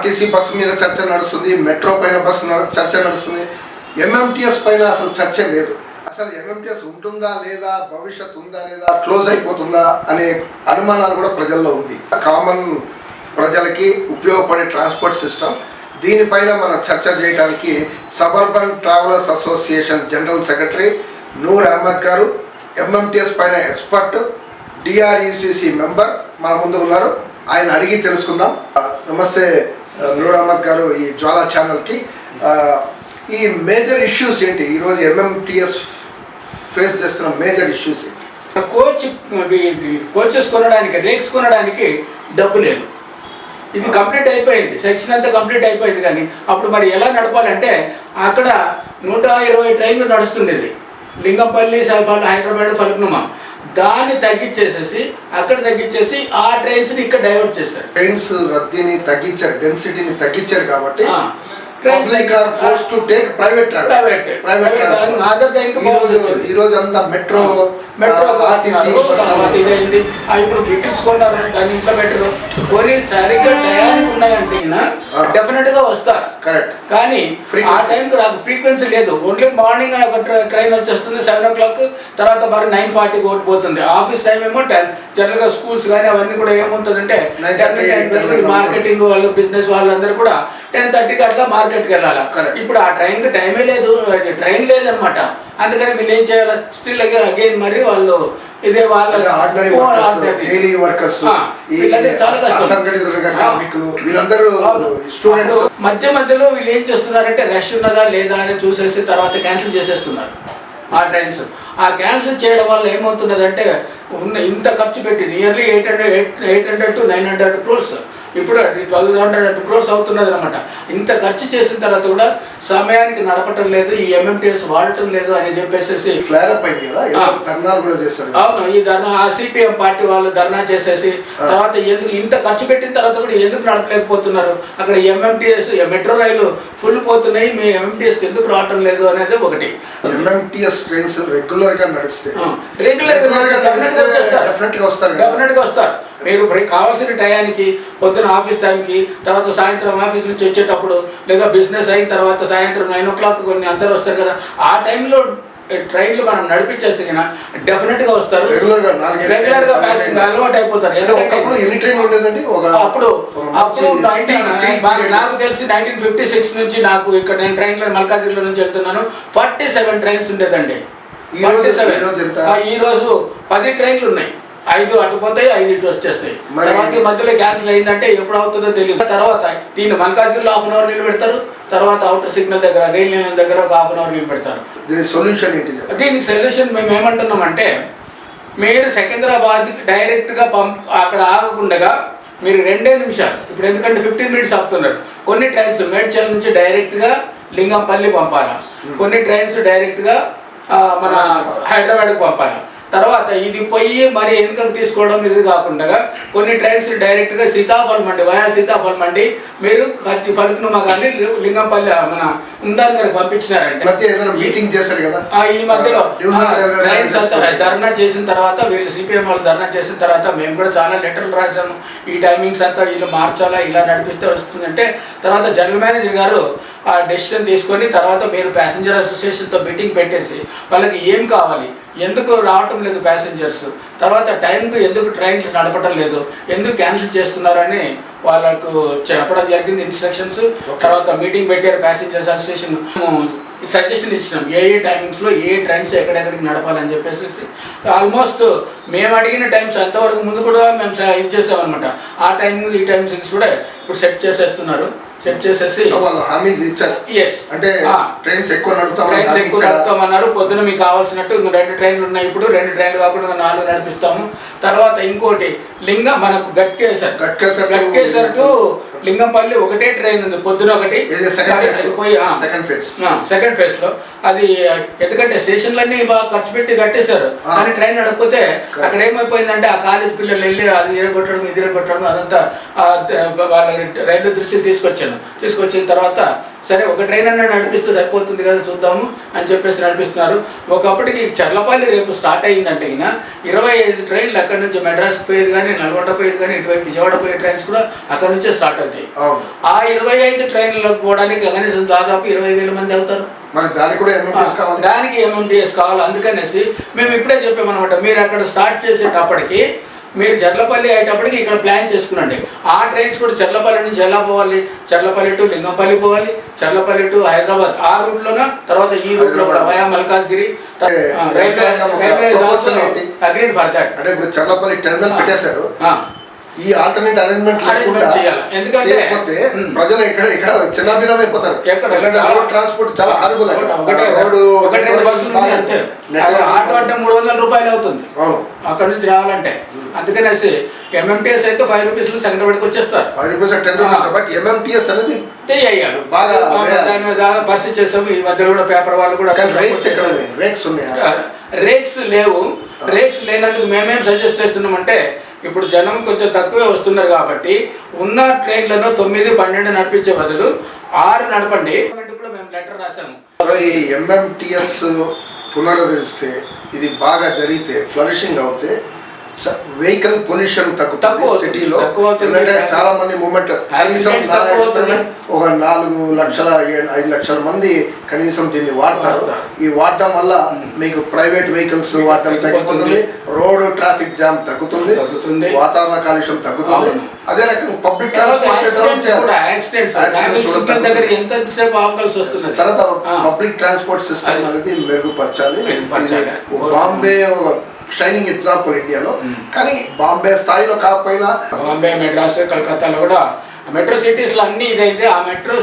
RTC bus మీద చర్చ నడుస్తుంది, మెట్రో పైన బస్సు చర్చ నడుస్తుంది. ఎంఎంటీఎస్ పైన అసలు చర్చ లేదు. అసలు ఎంఎంటీఎస్ ఉంటుందా లేదా, భవిష్యత్తు ఉందా లేదా, క్లోజ్ అయిపోతుందా అనే అనుమానాలు కూడా ప్రజల్లో ఉంది. కామన్ ప్రజలకి ఉపయోగపడే ట్రాన్స్పోర్ట్ సిస్టమ్, దీనిపైన మనం చర్చ చేయడానికి suburban travellers association general secretary Noor Ahmed గారు, ఎంఎంటీఎస్ పైన ఎక్స్పర్ట్, డిఆర్యుసిసి మెంబర్ మన ముందు ఉన్నారు. ఆయన అడిగి తెలుసుకుందాం. నమస్తే నూర్ అహ్మద్ గారు, ఈ జ్వాలా ఛానల్కి. ఈ మేజర్ ఇష్యూస్ ఏంటి ఈరోజు ఎంఎంటీఎస్ ఫేస్ చేస్తున్న మేజర్ ఇష్యూస్ ఏంటి? కోచెస్ కొనడానికి, రేక్స్ కొనడానికి డబ్బు లేదు. ఇది కంప్లీట్ అయిపోయింది, సెక్షన్ అంతా కంప్లీట్ అయిపోయింది. కానీ అప్పుడు మరి ఎలా నడపాలంటే, అక్కడ 120 ట్రైన్లు నడుస్తుండేది, లింగంపల్లి, హైదరాబాద్, ఫల్క్నుమా. దాన్ని తగ్గించేసేసి అక్కడ తగ్గించేసి ఆ ట్రైన్స్ని ఇక్కడ డైవర్ట్ చేశారు. ట్రైన్స్ రద్దీని తగ్గించారు, డెన్సిటీని తగ్గించారు కాబట్టి ఈ రోజు అంతా మెట్రో ఇప్పుడు వెహికల్స్ కొన్నారు, దాన్ని ఇంప్లిమెంటర్ కొని సరిగ్గా టయానికి ఉన్నాయంటే డెఫినెట్ గా వస్తారు. కానీ ఆ టైంకి నాకు ఫ్రీక్వెన్సీ లేదు. ఓన్లీ మార్నింగ్ ఒక ట్రైన్ వచ్చేస్తుంది 7 o'clock, తర్వాత మరి 9:40 ఒకటి పోతుంది. ఆఫీస్ టైం ఏమో 10. జనరల్ గా స్కూల్స్ కానీ అవన్నీ కూడా ఏమవుతుందంటే మార్కెటింగ్ వాళ్ళు, బిజినెస్ వాళ్ళందరూ కూడా 10:30కి అట్లా మార్కెట్కి వెళ్ళాలి. ఇప్పుడు ఆ ట్రైన్కి టైమే లేదు, ట్రైన్ లేదనమాట. అందుకని వీళ్ళు ఏం చేయాలి, స్టిల్ అగైన్ మరి వాళ్ళు ఇదే వాళ్ళ మధ్య మధ్యలో వీళ్ళు ఏం చేస్తున్నారంటే రష్ ఉన్నదా లేదా అని చూసేసి తర్వాత క్యాన్సిల్ చేసేస్తున్నారు ఆ ట్రైన్స్. ఆ క్యాన్సిల్ చేయడం వల్ల ఏమవుతున్నదంటే ఇంత ఖర్చు పెట్టి నియర్లీ 800 to 900 crores, ఇప్పుడు 1200 crores అవుతున్నది అనమాట. ఇంత ఖర్చు చేసిన తర్వాత కూడా సమయానికి నడపటం లేదు, ఈ ఎంఎంటీఎస్ వాడటం లేదు అని చెప్పేసి అవును, ఈ ధర్నా సిపిఎం పార్టీ వాళ్ళు ధర్నా చేసేసి తర్వాత ఎందుకు ఇంత ఖర్చు పెట్టిన తర్వాత కూడా ఎందుకు నడపలేకపోతున్నారు, అక్కడ ఎంఎంటీఎస్ మెట్రో రైలు ఫుల్ పోతున్నాయి, మీ ఎంఎంటీఎస్ ఎందుకు రావటం లేదు అనేది ఒకటి. ఎంఎంటీఎస్ ట్రైన్స్ రెగ్యులర్ గా నడిస్తే డెఫినెట్ గా వస్తారు. మీరు కావాల్సిన టయానికి, పొద్దున ఆఫీస్ టైంకి, తర్వాత సాయంత్రం ఆఫీస్ నుంచి వచ్చేటప్పుడు, లేదా బిజినెస్ అయిన తర్వాత సాయంత్రం 9 o'clock కొన్ని అందరూ వస్తారు కదా, ఆ టైంలో ట్రైన్లు మనం నడిపించేస్తే కన్నా డెఫినెట్ గా వస్తారు. రెగ్యులర్ గా ప్యాసింజర్ అలవాటు అయిపోతారు. అప్పుడు నాకు తెలిసి 1956 నుంచి నాకు ఇక్కడ నేను ట్రైన్లో మల్కాజిగిరి నుంచి వెళ్తున్నాను, 47 ట్రైన్స్ ఉండేదండి. ఈ రోజు 10 ట్రైన్లు ఉన్నాయి. 5 అటు పోతాయి, 5 ఇటు వచ్చేస్తాయి. తర్వాత మధ్యలో క్యాన్సిల్ అయిందంటే ఎప్పుడు అవుతుందో తెలియదు. తర్వాత దీన్ని మల్కాజిగిరిలో 1/2 hour నిలబెడతారు, తర్వాత అవుటర్ సిగ్నల్ దగ్గర, రైల్ లైన్ దగ్గర ఒక 1/2 hour నిలబెడతారు. దీనికి సొల్యూషన్ మేము ఏమంటున్నామంటే, మీరు సికింద్రాబాద్ డైరెక్ట్గా అక్కడ ఆగకుండా మీరు 2 నిమిషాలు, ఇప్పుడు ఎందుకంటే 15 minutes ఆపుతున్నారు. కొన్ని ట్రైన్స్ మేడ్చల్ నుంచి డైరెక్ట్గా లింగంపల్లి పంపాలి, కొన్ని ట్రైన్స్ డైరెక్ట్గా మన హైదరాబాద్కి పంపాలి. తర్వాత ఇది పోయి మరి వెనుకకు తీసుకోవడం ఇది కాకుండా కొన్ని ట్రైన్స్ డైరెక్ట్గా సీతాఫల్ మండి, వయా సీతాఫల్ మండి మీరు ఫల్క్నుమా కానీ లింగంపల్లి మన ఉందాల్ గారికి పంపించినారంటే మీటింగ్ చేశారు కదా. ఈ మధ్యలో ట్రైన్స్ ధర్నా చేసిన తర్వాత వీళ్ళు సిపిఎం వాళ్ళు ధర్నా చేసిన తర్వాత మేము కూడా చాలా లెటర్లు రాసాము, ఈ టైమింగ్స్ అంతా వీళ్ళు మార్చాలా, ఇలా నడిపిస్తే వస్తుందంటే తర్వాత జనరల్ మేనేజర్ గారు ఆ డెసిషన్ తీసుకొని తర్వాత మీరు ప్యాసింజర్ అసోసియేషన్తో మీటింగ్ పెట్టేసి వాళ్ళకి ఏం కావాలి, ఎందుకు రావటం లేదు ప్యాసింజర్స్, తర్వాత టైంకు ఎందుకు ట్రైన్స్ నడపటం లేదు, ఎందుకు క్యాన్సిల్ చేస్తున్నారని వాళ్ళకు చెప్పడం జరిగింది ఇన్స్ట్రక్షన్స్. తర్వాత మీటింగ్ పెట్టారు ప్యాసింజర్స్ అసోసియేషన్, సజెషన్ ఇచ్చినాం ఏ టైమింగ్స్లో ఏ ట్రైన్స్ ఎక్కడెక్కడికి నడపాలని చెప్పేసి. ఆల్మోస్ట్ మేము అడిగిన టైమ్స్ అంతవరకు ముందు కూడా మేము ఇది చేసామన్నమాట. ఆ టైమింగ్స్ ఈ టైమింగ్స్ కూడా ఇప్పుడు సెట్ చేసేస్తున్నారు. సెట్ చేసేసి ట్రైన్స్ ఎక్కువ నడుపుతామన్నారు. పొద్దున మీకు కావాల్సినట్టు 2 ట్రైన్లు ఉన్నాయి, ఇప్పుడు 2 ట్రైన్లు కాకుండా 4 నడిపిస్తాము. తర్వాత ఇంకోటి మనకు గట్కేసర్ టు లింగంపల్లి ఒకటే ట్రైన్ ఉంది, పొద్దున ఒకటి పోయి సెకండ్ ఫేజ్ లో. అది ఎందుకంటే స్టేషన్లన్నీ బాగా ఖర్చు పెట్టి కట్టేశారు, కానీ ట్రైన్ నడకపోతే అక్కడ ఏమైపోయిందంటే ఆ కాలేజ్ పిల్లలు వెళ్ళి అది ఇరగొట్టడం ఇది ఇరగొట్టడం అదంతా వాళ్ళ రైల్వే దృష్టికి తీసుకొచ్చిన తర్వాత సరే ఒక ట్రైన్ అన్నా నడిపిస్తే సరిపోతుంది కదా చూద్దాము అని చెప్పేసి నడిపిస్తున్నారు. ఒకప్పటికి చర్లపల్లి రేపు స్టార్ట్ అయ్యిందంటే 25 ట్రైన్లు అక్కడ నుంచి మెడ్రాస్ పోయేది కానీ, నల్గొండ పోయేది కానీ, ఇటువైపు విజయవాడ పోయే ట్రైన్స్ కూడా అక్కడ నుంచే స్టార్ట్ అవుతాయి. అవుతాయి. అవును. ఆ 25 ట్రైన్లకు పోవడానికి కనీసం దాదాపు 20,000 మంది అవుతారు. మరి దానికి కూడా MMTS కావాలి. దానికి MMTS కావాలి. అందుకనేసి మేము ఇప్పుడే చెప్పామన్నమాట, మీరు అక్కడ స్టార్ట్ చేసేటప్పటికి మీరు చర్లపల్లి అయ్యేటప్పటికి ఇక్కడ ప్లాన్ చేసుకునండి. ఆ ట్రైన్స్ కూడా చర్లపల్లి నుంచి ఎలా పోవాలి, చర్లపల్లి టు లింగంపల్లి పోవాలి, చర్లపల్లి టు హైదరాబాద్ ఆ రూట్లోన, తర్వాత ఈ రూట్లో కూడా via Malkajgiri. Agreed for that. అంటే ఇప్పుడు చర్లపల్లి టెర్మినల్ పెట్టేశారు, ఈ ఆల్టర్నేట్ అరేంజ్మెంట్ చేయాలి. ఎందుకంటే ప్రజలు ఇక్కడ ఇక్కడ చిన్నభిన్నం అయిపోతారు. రోడ్ ట్రాన్స్పోర్ట్ చాలా హారబుల్. ఆటో అంటే 300 రూపాయలు అవుతుంది అక్కడ నుంచి రావాలంటే. అందుకనేసి MMTS అయితే 5 రూపీస్ సెకండ్ పడికి వచ్చేస్తారు. 5 రూపీస్ 10 రూపీస్. బట్ MMTS అనేది బాగా దాని మీద పరిస్థితి చేసాము. ఈ మధ్యలో కూడా పేపర్ వాళ్ళు కూడా రేక్స్ లేవు. రేక్స్ లేనందుకు మేమేం సజెస్ట్ చేస్తున్నామంటే, ఇప్పుడు జనం కొంచెం తక్కువే వస్తున్నారు కాబట్టి ఉన్న ట్రైన్లను 9, 12 నడిపించే బదులు 6 నడపండి కూడా మేము లెటర్ రాసాము. ఈ MMTS పునరుద్ధరిస్తే, ఇది బాగా జరిగితే, ఫ్లరిషింగ్ అవుతే వెహికల్ పొల్యూషన్ తగ్గుతుంది సిటీలో. ఎందుకంటే చాలా మంది మూమెంట్ కనీసం ఒక 4 లక్షల 5 లక్షల మంది కనీసం దీన్ని వాడతారు. ఈ వాడటం వల్ల మీకు ప్రైవేట్ వెహికల్స్ వాడటం తగ్గిపోతుంది, రోడ్ ట్రాఫిక్ జామ్ తగ్గుతుంది, వాతావరణ కాలుష్యం తగ్గుతుంది. అదే రకంగా పబ్లిక్ తర్వాత పబ్లిక్ ట్రాన్స్పోర్ట్ సిస్టమ్ అనేది మెరుగుపరచాలి. బాంబే షైనింగ్ ఎగ్జాంపుల్ ఇండియాలో, కానీ బాంబే స్థాయిలో కాకపోయినా బాంబే, మెడ్రాస్, కలకత్తాలో కూడా మెట్రో సిటీస్లో అన్నీ ఇదైతే ఆ మెట్రో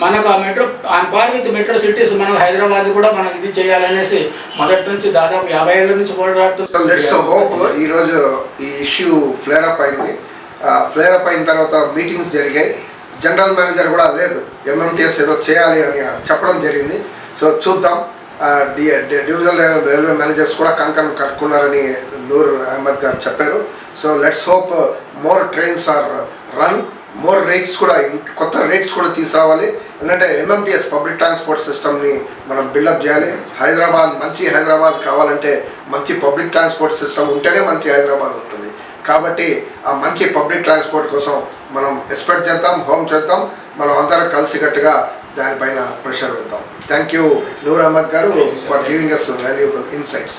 మనకు ఆ metro on par with metro cities మనం హైదరాబాద్ కూడా మనం ఇది చేయాలనేసి మొదటి నుంచి దాదాపు 50 ఏళ్ళ నుంచి పోరాడుతున్నాం. లెట్స్ హోప్ ఈరోజు ఈ ఇష్యూ ఫ్లేర్ అప్ అయింది. ఫ్లేర్ అప్ అయిన తర్వాత మీటింగ్స్ జరిగాయి. జనరల్ మేనేజర్ కూడా లేదు, MMTS ఏదో చేయాలి అని చెప్పడం జరిగింది. సో చూద్దాం. డివిజనల్ రైల్వే మేనేజర్స్ కూడా కంకణం కట్టుకున్నారని నూర్ అహ్మద్ గారు చెప్పారు. So let's hope more trains are run, more rates కూడా, కొత్త రేట్స్ కూడా తీసుకురావాలి. ఎందుకంటే MMTS పబ్లిక్ ట్రాన్స్పోర్ట్ సిస్టమ్ని మనం బిల్డప్ చేయాలి. హైదరాబాద్ మంచి హైదరాబాద్ కావాలంటే మంచి పబ్లిక్ ట్రాన్స్పోర్ట్ సిస్టమ్ ఉంటేనే మంచి హైదరాబాద్ ఉంటుంది. కాబట్టి ఆ మంచి పబ్లిక్ ట్రాన్స్పోర్ట్ కోసం మనం ఎక్స్పెక్ట్ చేద్దాం, హోమ్ చేద్దాం. మనం అందరం కలిసికట్టుగా దానిపైన ప్రెషర్ పెడతాం. థ్యాంక్ యూ నూర్ అహ్మద్ గారు for giving us valuable insights.